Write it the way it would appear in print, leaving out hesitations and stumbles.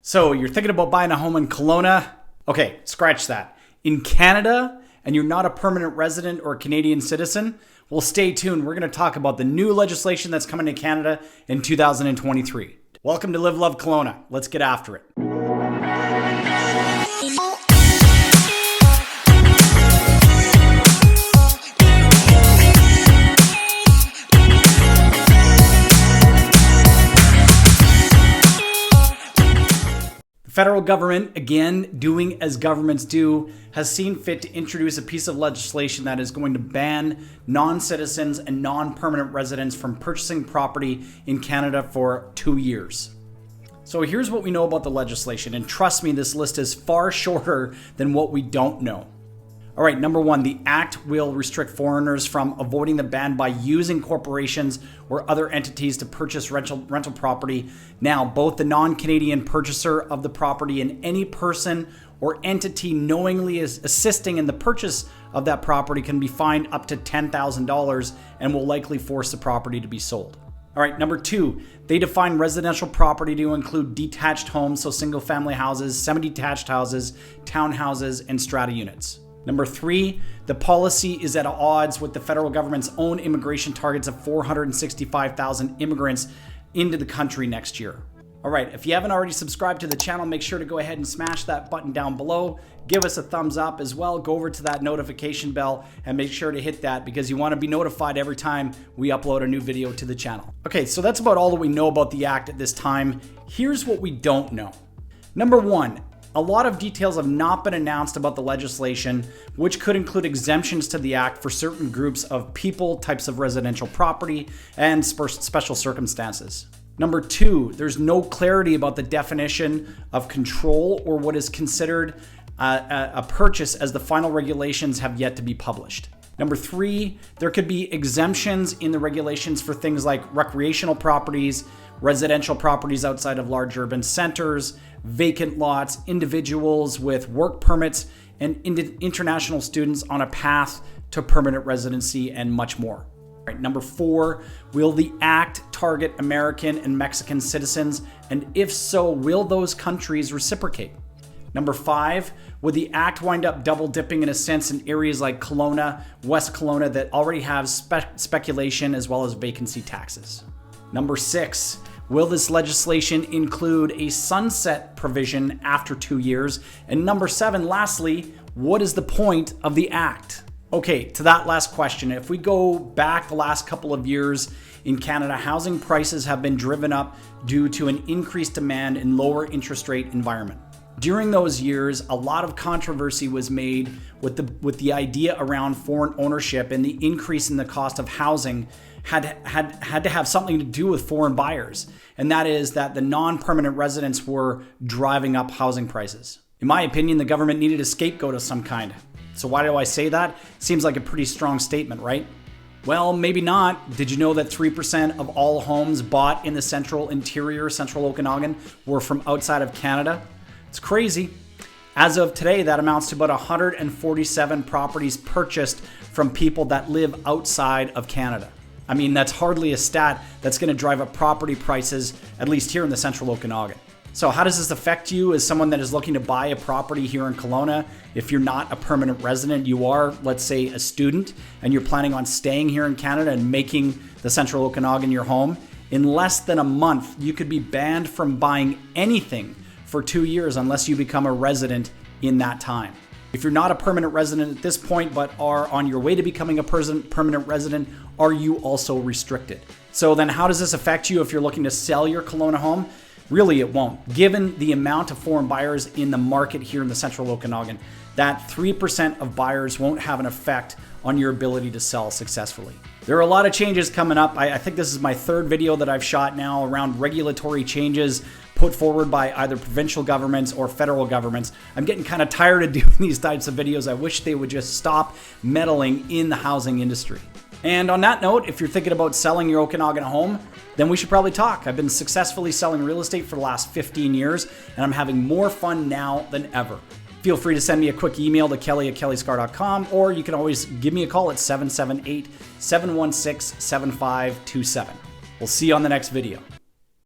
So you're thinking about buying a home in Kelowna? Okay, scratch that. In Canada, and you're not a permanent resident or a Canadian citizen? Well, stay tuned. We're going to talk about the new legislation that's coming to Canada in 2023. Welcome to Live, Love, Kelowna. Let's get after it. The federal government, again, doing as governments do, has seen fit to introduce a piece of legislation that is going to ban non-citizens and non-permanent residents from purchasing property in Canada for 2 years. So here's what we know about the legislation, and trust me, this list is far shorter than what we don't know. All right, number one, the Act will restrict foreigners from avoiding the ban by using corporations or other entities to purchase rental property. Now, both the non-Canadian purchaser of the property and any person or entity knowingly is assisting in the purchase of that property can be fined up to $10,000 and will likely force the property to be sold. All right, number two, they define residential property to include detached homes, so single-family houses, semi-detached houses, townhouses, and strata units. Number three, the policy is at odds with the federal government's own immigration targets of 465,000 immigrants into the country next year. All right, if you haven't already subscribed to the channel, make sure to go ahead and smash that button down below. Give us a thumbs up as well. Go over to that notification bell and make sure to hit that because you want to be notified every time we upload a new video to the channel. Okay, so that's about all that we know about the Act at this time. Here's what we don't know. Number one, a lot of details have not been announced about the legislation, which could include exemptions to the Act for certain groups of people, types of residential property, and special circumstances. Number two, there's no clarity about the definition of control or what is considered a purchase, as the final regulations have yet to be published. Number three, there could be exemptions in the regulations for things like recreational properties, residential properties outside of large urban centers, vacant lots, individuals with work permits, and international students on a path to permanent residency, and much more. All right, number four, will the Act target American and Mexican citizens? And if so, will those countries reciprocate? Number five, would the Act wind up double dipping in a sense in areas like Kelowna, West Kelowna that already have speculation as well as vacancy taxes? Number six, will this legislation include a sunset provision after 2 years? And number seven, lastly, what is the point of the Act? Okay, to that last question, if we go back the last couple of years in Canada, housing prices have been driven up due to an increased demand and lower interest rate environment. During those years, a lot of controversy was made with the idea around foreign ownership, and the increase in the cost of housing had to have something to do with foreign buyers. And that is that the non-permanent residents were driving up housing prices. In my opinion, the government needed a scapegoat of some kind. So why do I say that? Seems like a pretty strong statement, right? Well, maybe not. Did you know that 3% of all homes bought in the Central Okanagan were from outside of Canada? It's crazy. As of today, that amounts to about 147 properties purchased from people that live outside of Canada. I mean, that's hardly a stat that's going to drive up property prices, at least here in the Central Okanagan. So how does this affect you as someone that is looking to buy a property here in Kelowna? If you're not a permanent resident, you are, let's say, a student, and you're planning on staying here in Canada and making the Central Okanagan your home, in less than a month, you could be banned from buying anything for 2 years unless you become a resident in that time. If you're not a permanent resident at this point but are on your way to becoming a permanent resident, are you also restricted? So then how does this affect you if you're looking to sell your Kelowna home? Really, it won't. Given the amount of foreign buyers in the market here in the Central Okanagan, that 3% of buyers won't have an effect on your ability to sell successfully. There are a lot of changes coming up. I think this is my third video that I've shot now around regulatory changes put forward by either provincial governments or federal governments. I'm getting kind of tired of doing these types of videos. I wish they would just stop meddling in the housing industry. And on that note, if you're thinking about selling your Okanagan home, then we should probably talk. I've been successfully selling real estate for the last 15 years, and I'm having more fun now than ever. Feel free to send me a quick email to kelly@kellyscar.com, or you can always give me a call at 778-716-7527. We'll see you on the next video.